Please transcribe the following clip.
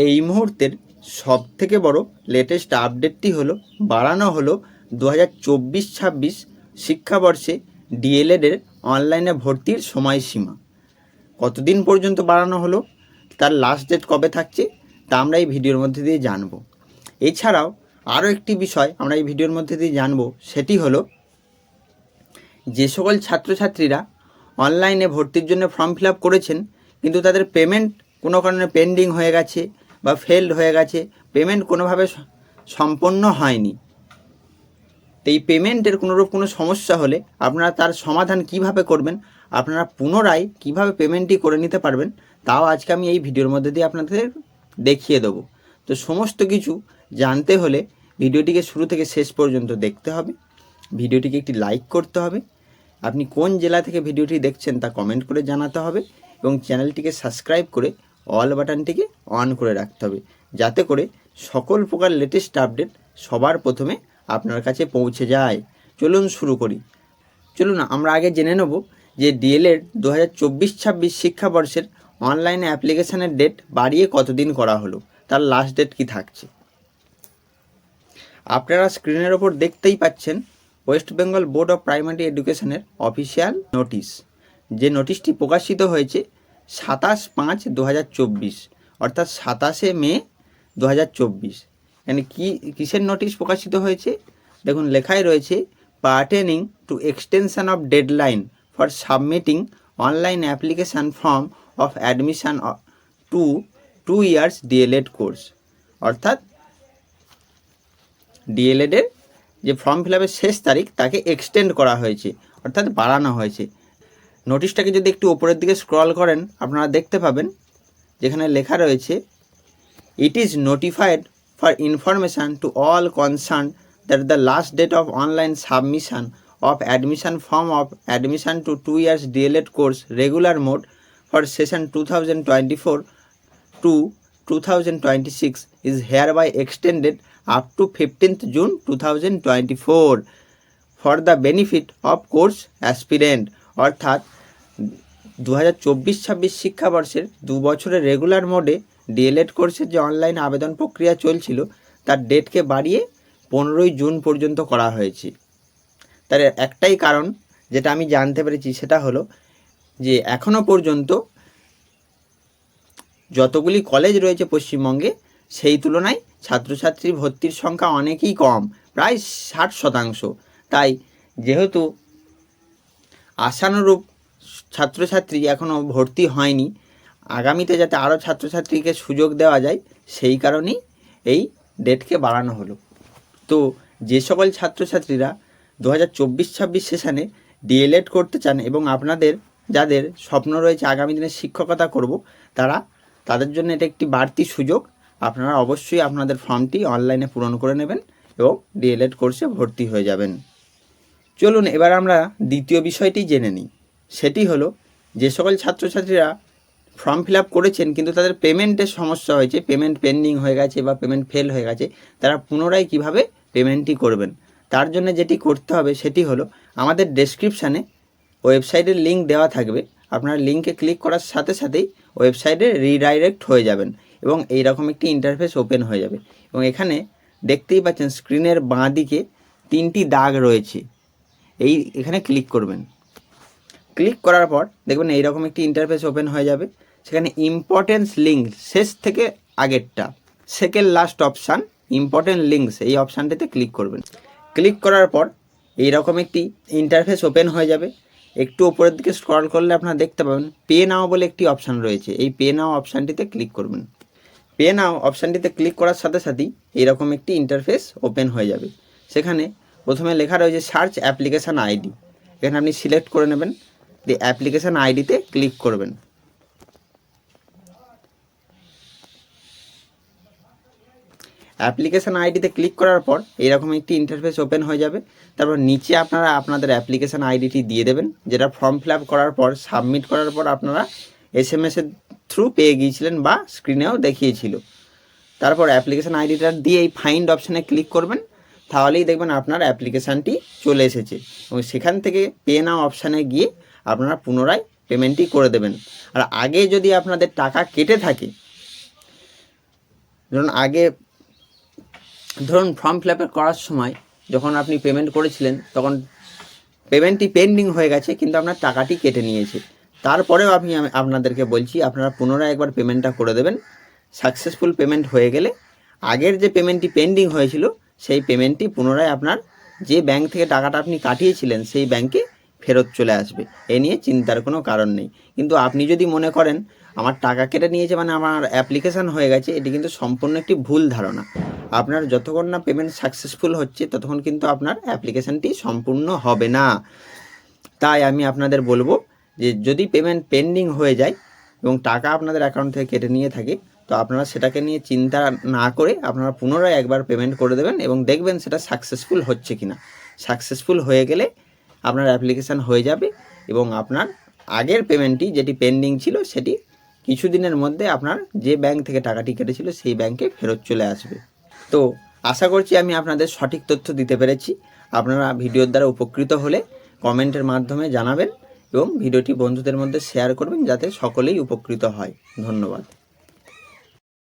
এই মুহূর্তের সবথেকে বড় লেটেস্ট আপডেটটি হলো বাড়ানো হলো 2024-26 শিক্ষাবর্ষে ডিএলএডের অনলাইনে ভর্তির সময়সীমা। কতদিন পর্যন্ত বাড়ানো হলো, তার লাস্ট ডেট কবে থাকছে, তা আমরা এই ভিডিওর মধ্যে দিয়ে জানব। এছাড়াও আরও একটি বিষয় আমরা এই ভিডিওর মধ্যে দিয়ে জানব, সেটি হলো যে সকল ছাত্রছাত্রীরা অনলাইনে ভর্তির জন্য ফর্ম ফিল আপ করেছেন কিন্তু তাদের পেমেন্ট কোনো কারণে পেন্ডিং হয়ে গেছে বা ফেলড হয়ে গেছে, পেমেন্ট কোনোভাবে সম্পন্ন হয়নি, তো এই পেমেন্টের কোনোরূপ কোনো সমস্যা হলে আপনারা তার সমাধান কিভাবে করবেন, আপনারা পুনরায় কিভাবে পেমেন্টটি করে নিতে পারবেন, তাও আজকে আমি এই ভিডিওর মধ্যে দিয়ে আপনাদের দেখিয়ে দেবো। তো সমস্ত কিছু জানতে হলে ভিডিওটিকে শুরু থেকে শেষ পর্যন্ত দেখতে হবে, ভিডিওটিকে একটি লাইক করতে হবে, আপনি কোন জেলা থেকে ভিডিওটি দেখছেন তা কমেন্ট করে জানাতে হবে এবং চ্যানেলটিকে সাবস্ক্রাইব করে অল বাটনটিকে অন করে রাখতে হবে, যাতে করে সকল প্রকার লেটেস্ট আপডেট সবার প্রথমে আপনার কাছে পৌঁছে যায়। চলুন শুরু করি। চলুন আমরা আগে জেনে নেব যে ডিএলএড 2024-26 শিক্ষাবর্ষের অনলাইনে অ্যাপ্লিকেশানের ডেট বাড়িয়ে কতদিন করা হলো, তার লাস্ট ডেট কি থাকছে। আপনারা স্ক্রিনের ওপর দেখতেই পাচ্ছেন West Bengal board of primary এডুকেশনের অফিসিয়াল নোটিশ। যে নোটিশটি প্রকাশিত হয়েছে 27/5/2024 অর্থাৎ 27শে মে 2024। মানে কিসের নোটিশ প্রকাশিত হয়েছে দেখুন, লেখাই রয়েছে pertaining to extension of deadline for submitting online application form of admission to 2 years DElEd course. অর্থাৎ ডিএলএডের যে ফর্ম ফিল আপের শেষ তারিখ তাকে এক্সটেন্ড করা হয়েছে, অর্থাৎ বাড়ানো হয়েছে। নোটিশটাকে যদি একটু উপরের দিকে স্ক্রল করেন আপনারা দেখতে পাবেন যেখানে লেখা রয়েছে it is notified for information to all concern that the last date of online submission of admission form of admission to 2 years DElEd course regular mode for session 2024-2026 is hereby extended up to 15th June 2024 for the benefit of course aspirant। অর্থাৎ 2024-26 শিক্ষাবর্ষের 2 বছরের regular মোডে D.El.Ed কোর্সের যে online আবেদন প্রক্রিয়া চলছিল তার ডেটকে বাড়িয়ে 15ই জুন পর্যন্ত করা হয়েছে। তার একটাই কারণ যেটা আমি জানতে পেরেছি সেটা হলো যে এখনও পর্যন্ত যতগুলি কলেজ রয়েছে পশ্চিমবঙ্গে সেই তুলনায় ছাত্রছাত্রী ভর্তির সংখ্যা অনেকই কম, প্রায় 60%। তাই যেহেতু আশানুরূপ ছাত্রছাত্রী এখনও ভর্তি হয়নি, আগামীতে যাতে আরও ছাত্রছাত্রীকে সুযোগ দেওয়া যায় সেই কারণেই এই ডেটকে বাড়ানো হলো। তো যে সকল ছাত্রছাত্রীরা 2024-26 সেশনে ডিএলএড করতে চান এবং আপনাদের যাদের স্বপ্ন রয়েছে আগামী দিনে শিক্ষকতা করব, তাদের জন্য এটা একটি বাড়তি সুযোগ। আপনারা অবশ্যই আপনাদের ফর্মটি অনলাইনে পূরণ করে নেবেন এবং ডিএলএড কোর্সে ভর্তি হয়ে যাবেন। চলুন এবার আমরা দ্বিতীয় বিষয়টি জেনে নিই। সেটি হলো যে সকল ছাত্রছাত্রীরা ফর্ম ফিল আপ করেছেন কিন্তু তাদের পেমেন্টের সমস্যা হয়েছে, পেমেন্ট পেন্ডিং হয়ে গেছে বা পেমেন্ট ফেল হয়ে গেছে, তারা পুনরায় কিভাবে পেমেন্টটি করবেন। তার জন্য যেটি করতে হবে সেটি হলো আমাদের ডেসক্রিপশানে ওয়েবসাইটের লিঙ্ক দেওয়া থাকবে, আপনারা লিঙ্কে ক্লিক করার সাথে সাথেই ওয়েবসাইটে রিডাইরেক্ট হয়ে যাবেন এবং এইরকম একটি ইন্টারফেস ওপেন হয়ে যাবে এবং এখানে দেখতেই পাচ্ছেন স্ক্রিনের বাঁ দিকে 3টি দাগ রয়েছে, এখানে ক্লিক করবেন। ক্লিক করার পর দেখবেন এইরকম একটি ইন্টারফেস ওপেন হয়ে যাবে, সেখানে ইম্পর্টেন্স লিঙ্ক শেষ থেকে আগেরটা second last option important links এই অপশানটিতে ক্লিক করবেন। ক্লিক করার পর এইরকম একটি ইন্টারফেস ওপেন হয়ে যাবে। একটু উপরের দিকে স্ক্রল করলে আপনারা দেখতে পাবেন পে নাও বলে একটি অপশান রয়েছে, এই পে নাও অপশানটিতে ক্লিক করবেন। পে নাও অপশানটিতে ক্লিক করার সাথে সাথেই এইরকম একটি ইন্টারফেস ওপেন হয়ে যাবে। সেখানে প্রথমে লেখা রয়েছে সার্চ অ্যাপ্লিকেশান আইডি, এখানে আপনি সিলেক্ট করে নেবেন, দিয়ে অ্যাপ্লিকেশান আইডিতে ক্লিক করবেন। অ্যাপ্লিকেশান আইডিতে ক্লিক করার পর এইরকম একটি ইন্টারফেস ওপেন হয়ে যাবে। তারপর নিচে আপনারা আপনাদের অ্যাপ্লিকেশান আইডিটি দিয়ে দেবেন, যেটা ফর্ম ফিল আপ করার পর সাবমিট করার পর আপনারা SMS-এর থ্রু পেয়ে গিয়েছিলেন বা স্ক্রিনেও দেখিয়েছিল। তারপর অ্যাপ্লিকেশান আইডিটা দিয়ে এই ফাইন্ড অপশানে ক্লিক করবেন, তাহলেই দেখবেন আপনার অ্যাপ্লিকেশানটি চলে এসেছে এবং সেখান থেকে পে নাও অপশানে গিয়ে আপনারা পুনরায় পেমেন্টটি করে দেবেন। আর আগে যদি আপনাদের টাকা কেটে থাকে ধরুন ফর্ম ফিল আপ করার সময় যখন আপনি পেমেন্ট করেছিলেন তখন পেমেন্টটি পেন্ডিং হয়ে গেছে, কিন্তু আপনার টাকাটি কেটে নিয়েছে। তারপরেও আমি আপনাদেরকে বলছি আপনারা পুনরায় একবার পেমেন্টটা করে দেবেন। সাকসেসফুল পেমেন্ট হয়ে গেলে আগের যে পেমেন্টটি পেন্ডিং হয়েছিল সেই পেমেন্টটি পুনরায় আপনার যে ব্যাংক থেকে টাকাটা আপনি কাটিয়েছিলেন সেই ব্যাংকে ফেরত চলে আসবে। এ নিয়ে চিন্তার কোনো কারণ নেই। কিন্তু আপনি যদি মনে করেন আমার টাকা কেটে নিয়েছে মানে আমার অ্যাপ্লিকেশান হয়ে গেছে, এটি কিন্তু সম্পূর্ণ একটি ভুল ধারণা। আপনার যতক্ষণ না পেমেন্ট সাকসেসফুল হচ্ছে ততক্ষণ কিন্তু আপনার অ্যাপ্লিকেশানটি সম্পূর্ণ হবে না। তাই আমি আপনাদের বলবো যে যদি পেমেন্ট পেন্ডিং হয়ে যায় এবং টাকা আপনাদের অ্যাকাউন্ট থেকে কেটে নিয়ে থাকে, তো আপনারা সেটাকে নিয়ে চিন্তা না করে আপনারা পুনরায় একবার পেমেন্ট করে দেবেন এবং দেখবেন সেটা সাকসেসফুল হচ্ছে কিনা। সাকসেসফুল হয়ে গেলে আপনার অ্যাপ্লিকেশান হয়ে যাবে এবং আপনার আগের পেমেন্টটি যেটি পেন্ডিং ছিল সেটি কিছুদিনের মধ্যে আপনার যে ব্যাংক থেকে টাকাটি কেটেছিল সেই ব্যাংকে ফেরত চলে আসবে। তো আশা করছি আমি আপনাদের সঠিক তথ্য দিতে পেরেছি। আপনারা ভিডিওর দ্বারা উপকৃত হলে কমেন্টের মাধ্যমে জানাবেন এবং ভিডিওটি বন্ধুদের মধ্যে শেয়ার করবেন যাতে সকলেই উপকৃত হয়। ধন্যবাদ।